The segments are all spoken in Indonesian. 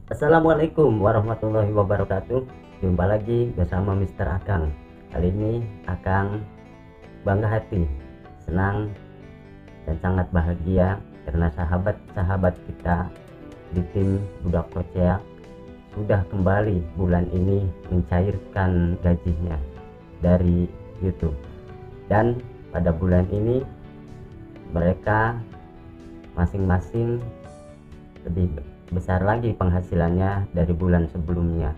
Assalamualaikum warahmatullahi wabarakatuh. Jumpa lagi bersama Mr. Akang. Kali ini Akang bangga hati, senang dan sangat bahagia karena sahabat-sahabat kita di tim Budak Kocek sudah kembali bulan ini mencairkan gajinya dari YouTube. Dan pada bulan ini mereka masing-masing lebih besar lagi penghasilannya dari bulan sebelumnya.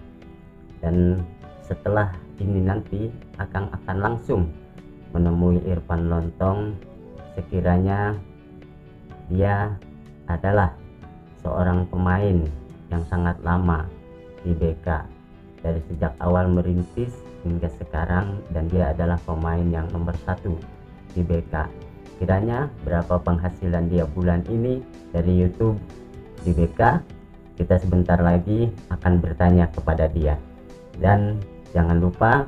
Dan setelah ini nanti akan langsung menemui Irfan Lontong, sekiranya dia adalah seorang pemain yang sangat lama di BK dari sejak awal merintis hingga sekarang, dan dia adalah pemain yang nomor 1 di BK. Kiranya berapa penghasilan dia bulan ini dari YouTube di BK? Kita sebentar lagi akan bertanya kepada dia. Dan jangan lupa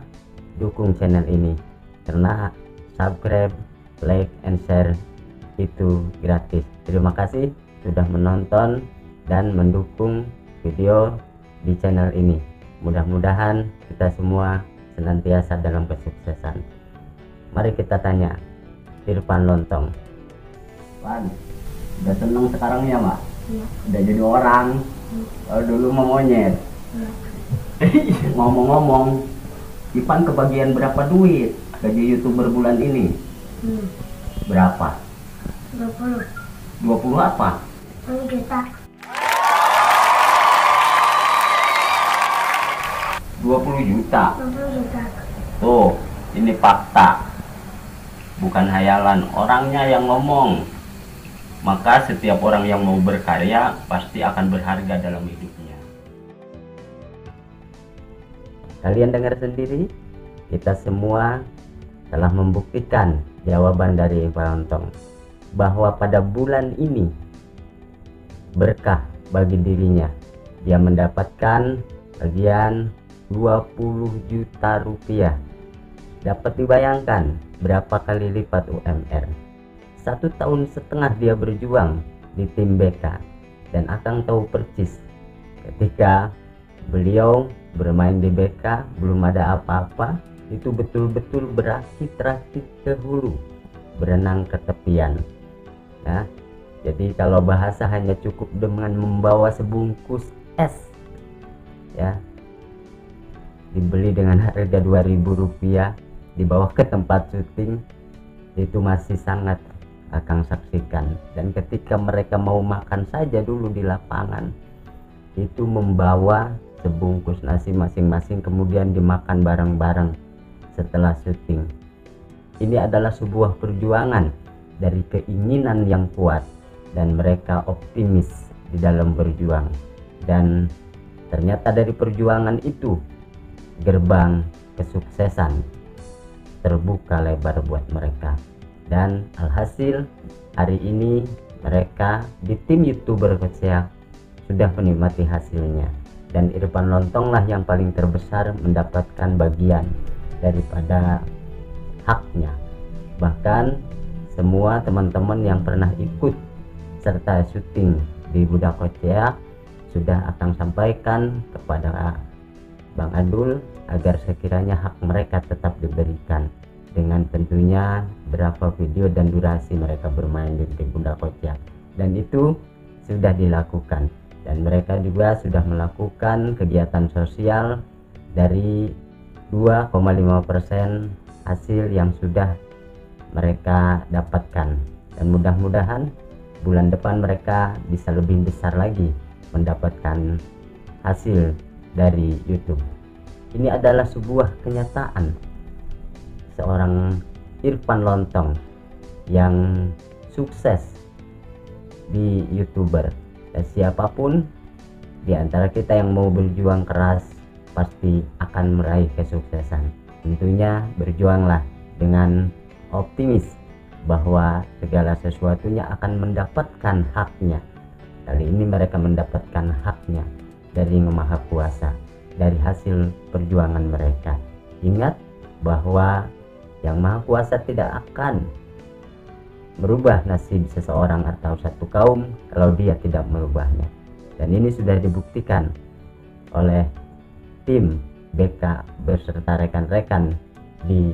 dukung channel ini, karena subscribe, like, and share itu gratis. Terima kasih sudah menonton dan mendukung video di channel ini. Mudah-mudahan kita semua senantiasa dalam kesuksesan. Mari kita tanya Irfan Lontong. Wan, udah seneng sekarang ya, Mak? Iya. Udah jadi orang. Kalau dulu mau monyet. Iya. Ngomong-ngomong, Ipan kebagian berapa duit gaji YouTuber bulan ini? Berapa? 20 20 apa? juta. 20 juta. 20 juta. Tuh, ini fakta, bukan hayalan orangnya yang ngomong. Maka setiap orang yang mau berkarya pasti akan berharga dalam hidupnya. Kalian dengar sendiri, kita semua telah membuktikan jawaban dari Irfan Lontong bahwa pada bulan ini berkah bagi dirinya. Dia mendapatkan bagian 20 juta rupiah. Dapat dibayangkan berapa kali lipat UMR. 1,5 tahun dia berjuang di tim BK, dan Akang tahu persis ketika beliau bermain di BK belum ada apa-apa, itu betul-betul berakit-rakit ke hulu, berenang ke tepian. Nah, jadi kalau bahasa hanya cukup dengan membawa sebungkus es, ya, dibeli dengan harga 2.000 rupiah, dibawa ke tempat syuting, itu masih sangat Akang saksikan. Dan ketika mereka mau makan saja dulu di lapangan, itu membawa sebungkus nasi masing-masing, kemudian dimakan bareng-bareng setelah syuting. Ini adalah sebuah perjuangan dari keinginan yang kuat, dan mereka optimis di dalam berjuang. Dan ternyata dari perjuangan itu gerbang kesuksesan terbuka lebar buat mereka. Dan alhasil hari ini mereka di tim YouTuber Kocek sudah menikmati hasilnya, dan Irfan Lontong lah yang paling terbesar mendapatkan bagian daripada haknya. Bahkan semua teman-teman yang pernah ikut serta syuting di Budak Kocek sudah akan sampaikan kepada Bang Adul agar sekiranya hak mereka tetap diberikan, dengan tentunya berapa video dan durasi mereka bermain di tim Budak Kocek. Dan itu sudah dilakukan, dan mereka juga sudah melakukan kegiatan sosial dari 2,5% hasil yang sudah mereka dapatkan. Dan mudah-mudahan bulan depan mereka bisa lebih besar lagi mendapatkan hasil dari YouTube. Ini adalah sebuah kenyataan seorang Irfan Lontong yang sukses di YouTuber. Dan siapapun di antara kita yang mau berjuang keras pasti akan meraih kesuksesan. Tentunya berjuanglah dengan optimis bahwa segala sesuatunya akan mendapatkan haknya. Kali ini mereka mendapatkan haknya dari Yang Maha Kuasa, dari hasil perjuangan mereka. Ingat bahwa Yang Maha Kuasa tidak akan merubah nasib seseorang atau satu kaum kalau dia tidak merubahnya. Dan ini sudah dibuktikan oleh tim BK beserta rekan-rekan di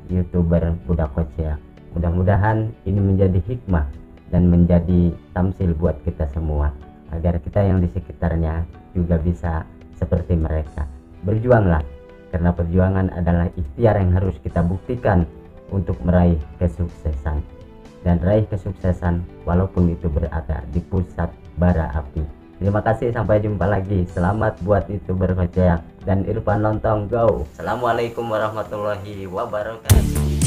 YouTuber Budak Kocek. Mudah-mudahan ini menjadi hikmah dan menjadi tamsil buat kita semua, agar kita yang di sekitarnya juga bisa seperti mereka. Berjuanglah, karena perjuangan adalah ikhtiar yang harus kita buktikan untuk meraih kesuksesan. Dan raih kesuksesan walaupun itu berada di pusat bara api. Terima kasih, sampai jumpa lagi. Selamat buat YouTuber Kocek dan Irfan Lontong, go. Assalamualaikum warahmatullahi wabarakatuh.